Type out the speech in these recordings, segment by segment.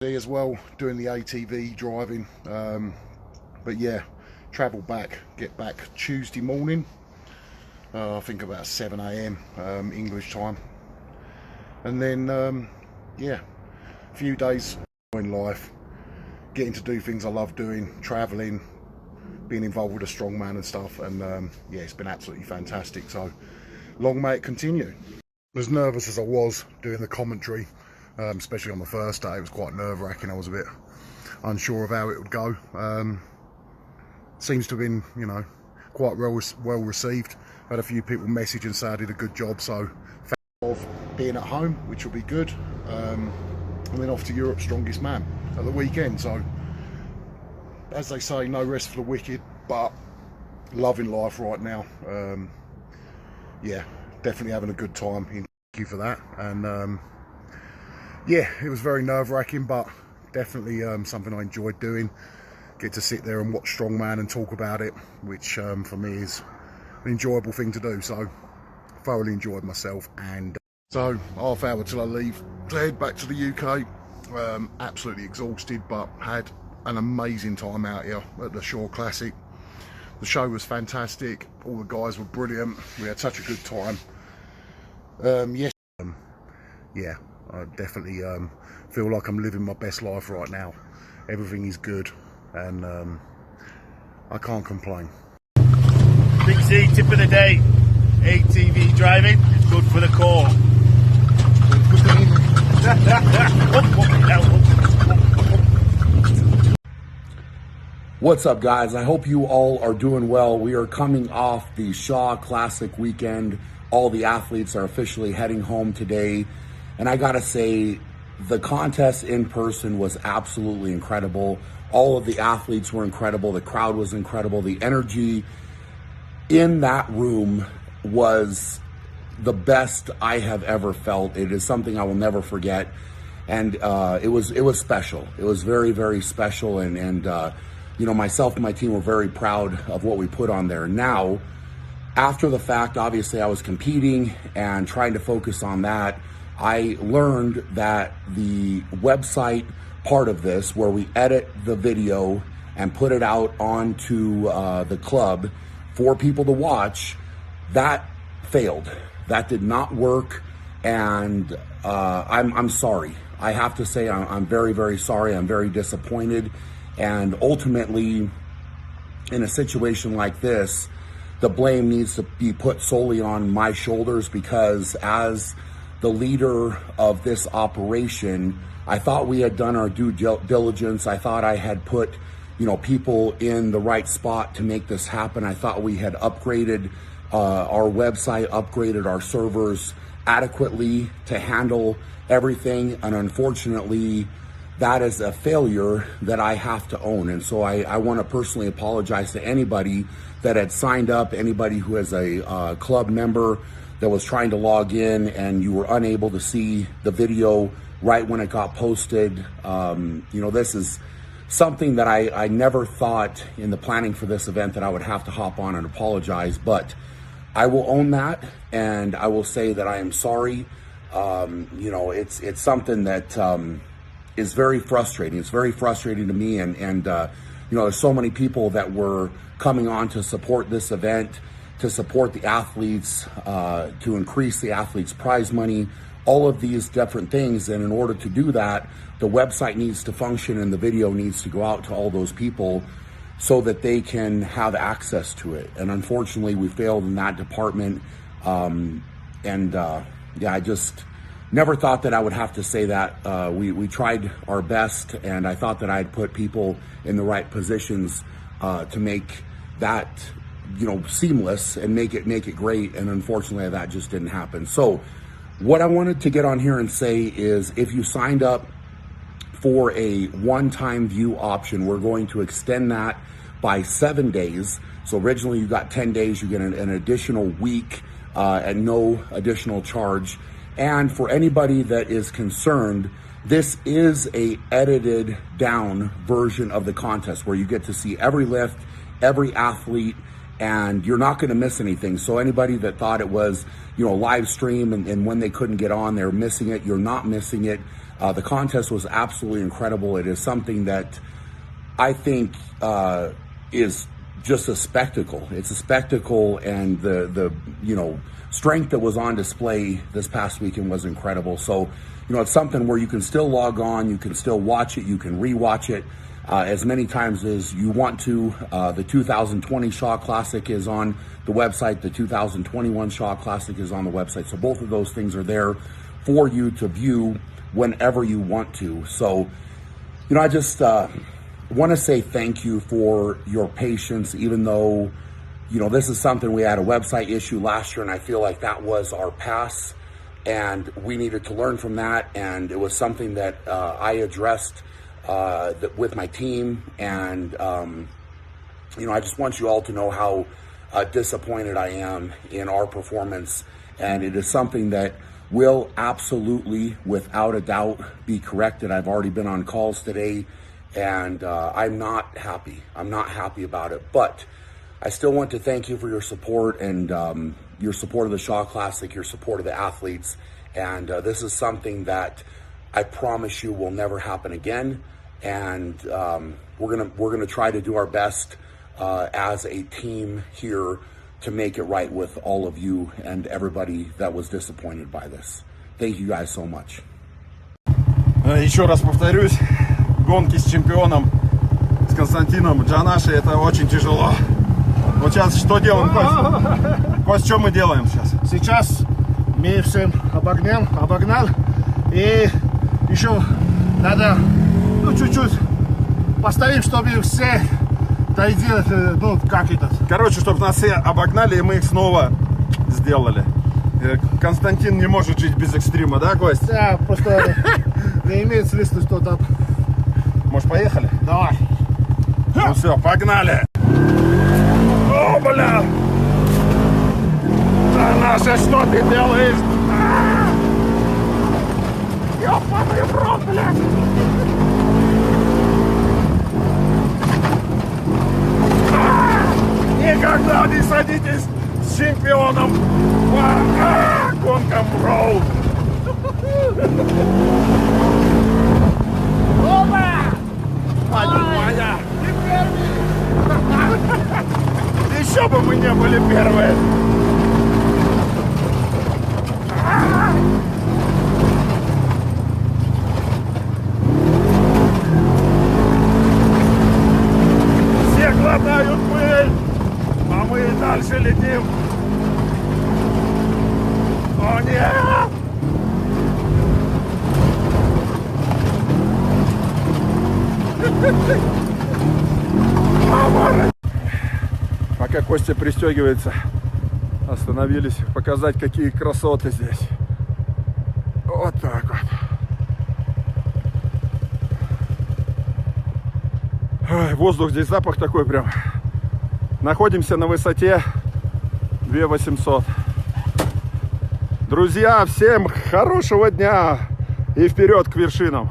as well, doing the ATV driving. But yeah, travel back, get back Tuesday morning. I think about 7 a.m. English time, and then yeah, a few days in life, getting to do things I love doing, traveling, being involved with a strongman and stuff, and yeah, it's been absolutely fantastic. So long may it continue. As nervous as I was doing the commentary, especially on the first day, it was quite nerve-wracking. I was a bit unsure of how it would go. Seems to have been, quite well received. Had a few people message and say I did a good job, so of being at home, which will be good, and then off to Europe's Strongest Man at the weekend. So, as they say, no rest for the wicked, but loving life right now. Yeah, definitely having a good time. Thank you for that. And yeah, it was very nerve-wracking, but definitely something I enjoyed doing. Get to sit there and watch Strongman and talk about it, which for me is an enjoyable thing to do. So thoroughly enjoyed myself. And so half hour till I leave to head back to the UK. Absolutely exhausted, but had an amazing time out here at the Shore Classic. The show was fantastic. All the guys were brilliant. We had such a good time. Yes, yeah, I definitely feel like I'm living my best life right now. Everything is good, and I can't complain. Big C tip of the day: ATV driving is good for the core. What's up, guys? I hope you all are doing well. We are coming off the Shaw Classic weekend. All the athletes are officially heading home today. And I gotta say, the contest in person was absolutely incredible. All of the athletes were incredible. The crowd was incredible. The energy in that room was the best I have ever felt. It is something I will never forget. And it was special. It was very, very special. And myself and my team were very proud of what we put on there. Now, after the fact, obviously I was competing and trying to focus on that. I learned that the website part of this, where we edit the video and put it out onto the club for people to watch, that failed. That did not work, and I'm sorry. I have to say I'm very, very sorry. I'm very disappointed, and ultimately, in a situation like this, the blame needs to be put solely on my shoulders, because as the leader of this operation, I thought we had done our due diligence. I thought I had put, people in the right spot to make this happen. I thought we had upgraded our website, upgraded our servers adequately to handle everything. And unfortunately, that is a failure that I have to own. And so I want to personally apologize to anybody that had signed up, anybody who is a club member that was trying to log in and you were unable to see the video right when it got posted. This is something that I never thought in the planning for this event that I would have to hop on and apologize, but I will own that, and I will say that I am sorry. It's something that is very frustrating. It's very frustrating to me, and there's so many people that were coming on to support this event, to support the athletes, to increase the athletes' prize money, all of these different things. And in order to do that, the website needs to function and the video needs to go out to all those people so that they can have access to it. And unfortunately, we failed in that department. I just never thought that I would have to say that. We tried our best, and I thought that I'd put people in the right positions to make that seamless and make it great. And unfortunately, that just didn't happen. So what I wanted to get on here and say is, if you signed up for a one-time view option, we're going to extend that by 7 days. So originally you got 10 days, you get an additional week at no additional charge. And for anybody that is concerned, this is a edited down version of the contest where you get to see every lift, every athlete, and you're not going to miss anything. So anybody that thought it was, live stream and when they couldn't get on, they're missing it. You're not missing it. The contest was absolutely incredible. It is something that I think is just a spectacle. It's a spectacle, and the strength that was on display this past weekend was incredible. So, it's something where you can still log on, you can still watch it, you can rewatch it as many times as you want to. The 2020 Shaw Classic is on the website. The 2021 Shaw Classic is on the website. So both of those things are there for you to view whenever you want to. So, I just want to say thank you for your patience, even though, this is something we had a website issue last year, and I feel like that was our pass, and we needed to learn from that. And it was something that I addressed with my team, and I just want you all to know how disappointed I am in our performance, and it is something that will absolutely, without a doubt, be corrected. I've already been on calls today, and I'm not happy. I'm not happy about it, but I still want to thank you for your support, and your support of the Shaw Classic, your support of the athletes, and this is something that I promise you will never happen again. And we're gonna try to do our best as a team here to make it right with all of you and everybody that was disappointed by this. Thank you guys so much. Еще раз повторюсь, гонки с чемпионом, с Константином Джанаши, это очень тяжело. Вот сейчас что делаем, Кость? Кость, что мы делаем сейчас? Сейчас мы всем обогнал, и еще надо чуть-чуть поставим, чтобы все дойти, как этот. Короче, чтобы нас все обогнали, и мы их снова сделали. Константин не может жить без экстрима, да, Кость? Да, просто не имеет смысла что-то. Может, поехали? Давай. Ну все, погнали! О, бля! Да, Наша, что ты делаешь? Ёбаный в рот, блядь! Никогда не садитесь с чемпионом по гонкам роуд! Опа! Мать моя! Еще бы мы не были первые! Все глотают пыль, а мы и дальше летим. О нет! Пока Костя пристегивается, остановились показать, какие красоты здесь. Вот так вот. Ой, воздух здесь, запах такой прям. Находимся на высоте 2800. Друзья, всем хорошего дня и вперед к вершинам.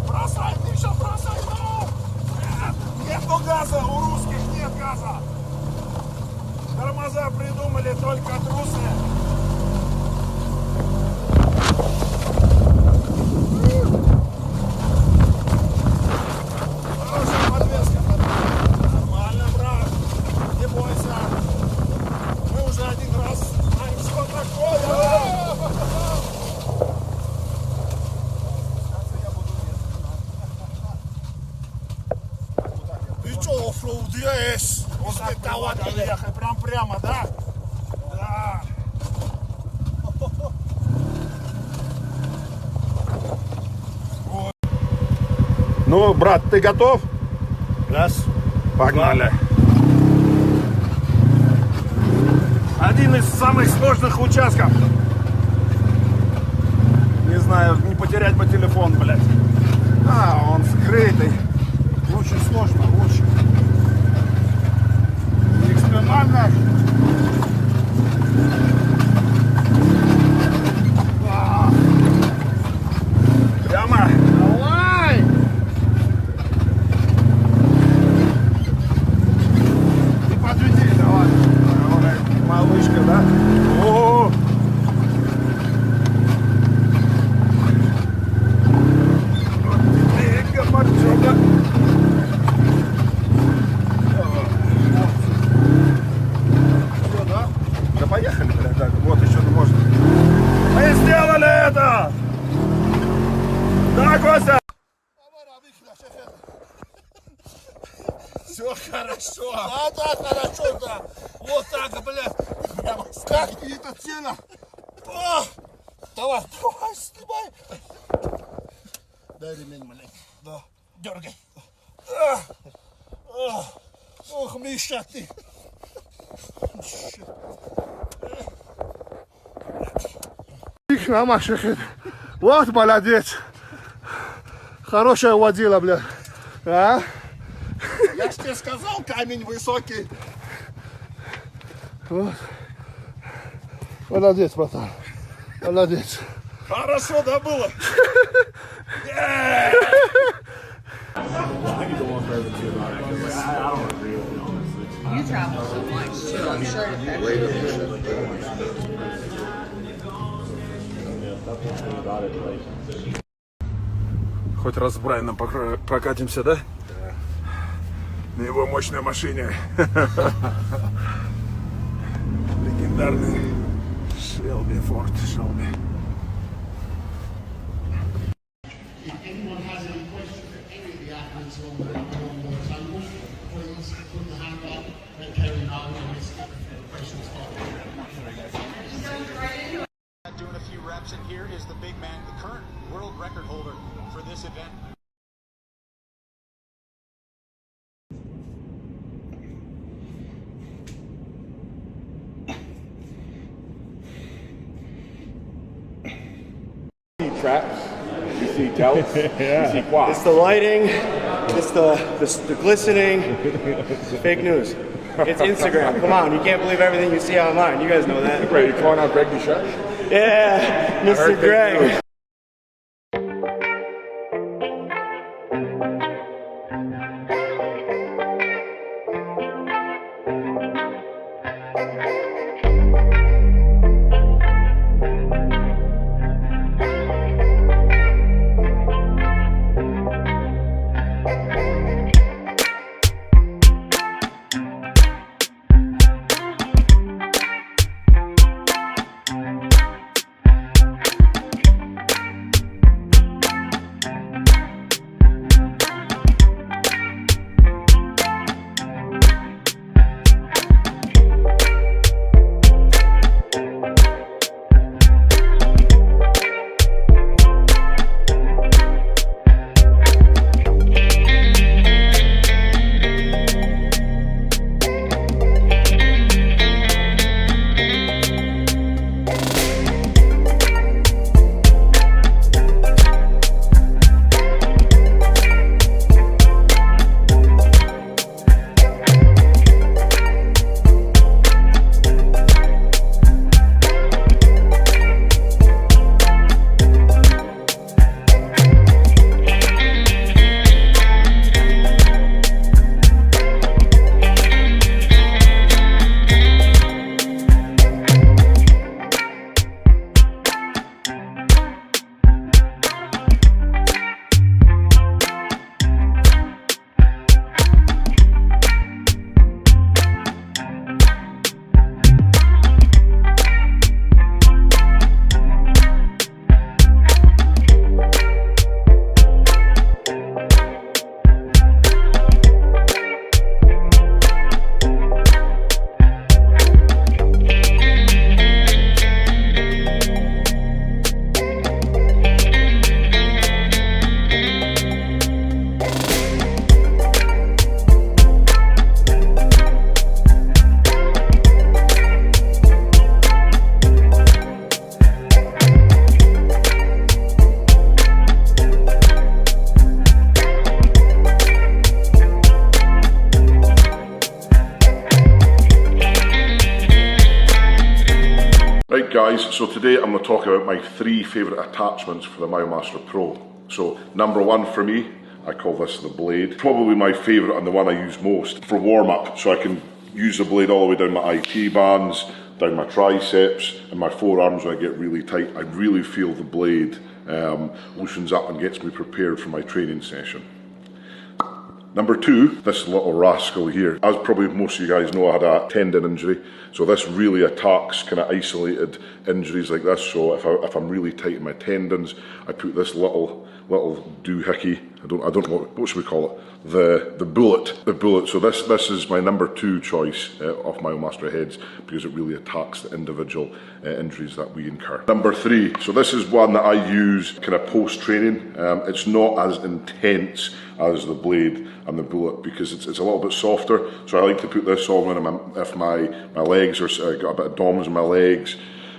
Бросай, ты еще бросай, ну! Нету газа, у русских нет газа. Тормоза придумали только трусы. Хорошая подвеска. Нормально, брат. Не бойся. Мы уже один раз знаем, что такое. Ты что, оффроудируешь? После того, ехай прямо, да? Да. Ну, брат, ты готов? Раз. Погнали. Один из самых сложных участков. Не знаю, не потерять бы телефон, блядь. А, он скрытый. Очень сложно, очень. Экстремально. Прямо. Давай! И подведи, давай. Малышка, да? Все хорошо. Да, хорошо, да. Вот так, блядь. Как ты это тяна? Давай, снимай. Дай ремень, блядь. Да. Дергай. Ох, Миша, ты. На Машехе. Вот молодец. Хорошая водила, бля. А? Я ж тебе сказал, камень высокий. Вот. Молодец, братан. Молодец. Хорошо, да, было? You travel so much too. I'm sure Хоть раз с Брайаном прокатимся, да? На его мощной машине. Легендарный Шелби, Форд Шелби. If anyone has any questions for any of the athletes on the table, please put the hand up, let Kerry know, and let's get the questions followed. Doing a few reps, and here is the big man, the current world record holder for this event. Traps, you see touts, you see quads. It's the lighting, it's the glistening, it's fake news. It's Instagram. Come on, you can't believe everything you see online. You guys know that. Wait, you calling out Greg Duchesne? Yeah, Mr. Greg. Right guys, so today I'm going to talk about my 3 favourite attachments for the MileMaster Pro. So number 1 for me, I call this the blade. Probably my favourite and the one I use most for warm up, so I can use the blade all the way down my IT bands, down my triceps and my forearms when I get really tight. I really feel the blade loosens up and gets me prepared for my training session. Number 2, this little rascal here. As probably most of you guys know, I had a tendon injury, so this really attacks kind of isolated injuries like this. So if I'm really tight in my tendons, I put this little doohickey I don't know what should we call it, the bullet. So this is my number 2 choice of MyoMaster heads, because it really attacks the individual injuries that we incur. Number 3, so this is one that I use kind of post training. It's not as intense as the blade and the bullet, because it's a little bit softer. So I like to put this on when if my legs are got a bit of DOMs in my legs,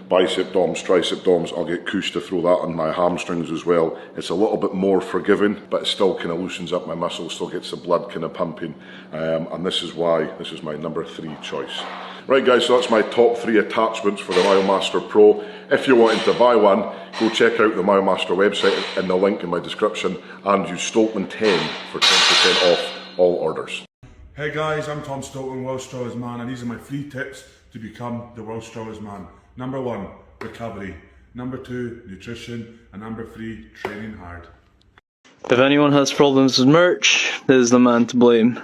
bicep DOMs, tricep DOMs. I'll get Kush to throw that on my hamstrings as well. It's a little bit more forgiving, but it still kind of loosens up my muscles, still gets the blood kind of pumping, and this is why this is my number 3 choice. Right guys, so that's my top 3 attachments for the MyoMaster Pro. If you're wanting to buy one, go check out the MyoMaster website in the link in my description, and use Stoltman10 for 10% off all orders. Hey guys, I'm Tom Stoltman, World's Strongest Man, and these are my 3 tips to become the World's Strongest Man. Number 1, recovery. Number 2, nutrition. And number 3, training hard. If anyone has problems with merch, there's the man to blame.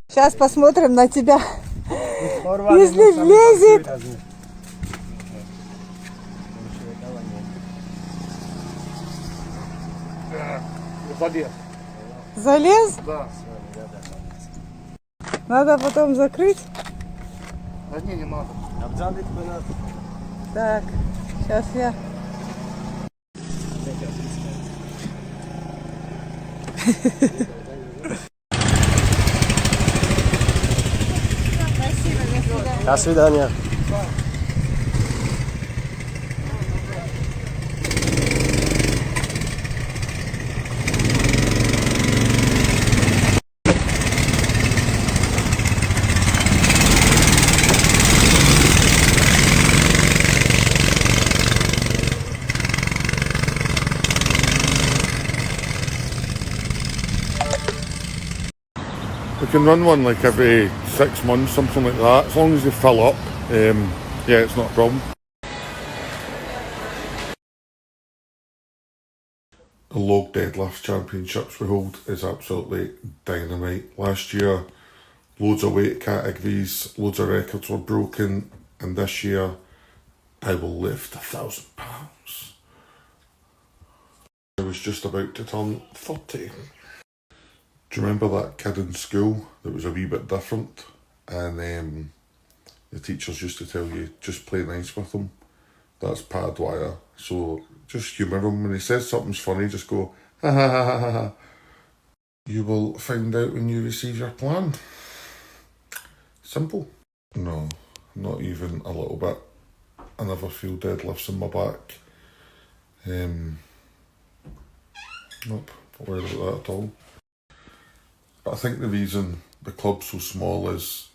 Сейчас посмотрим на тебя. Если влезет. Залез? Да. Надо потом закрыть. Да не надо. Так, сейчас я. До свидания. We can run one like every 6 months, something like that, as long as they fill up. Yeah, it's not a problem. The Log Deadlift Championships we hold is absolutely dynamite. Last year, loads of weight categories, loads of records were broken, and this year, I will lift 1,000 pounds. I was just about to turn 30. Do you remember that kid in school that was a wee bit different? And the teachers used to tell you, just play nice with him. That's Padwire. So just humour him. When he says something's funny, just go, ha ha ha ha ha. You will find out when you receive your plan. Simple. No, not even a little bit. I never feel deadlifts in my back. Nope, not worried about that at all. But I think the reason the club's so small is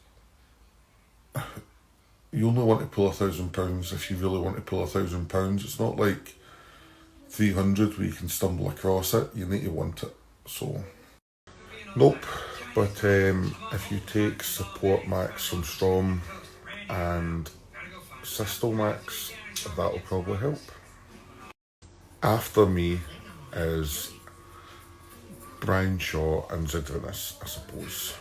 you only want to pull 1,000 pounds if you really want to pull 1,000 pounds. It's not like 300 where you can stumble across it. You need to want it. So Nope, but if you take Support Max from Strom and Systol Max, that'll probably help. After me is Brian Shaw and Zydrunas, I suppose.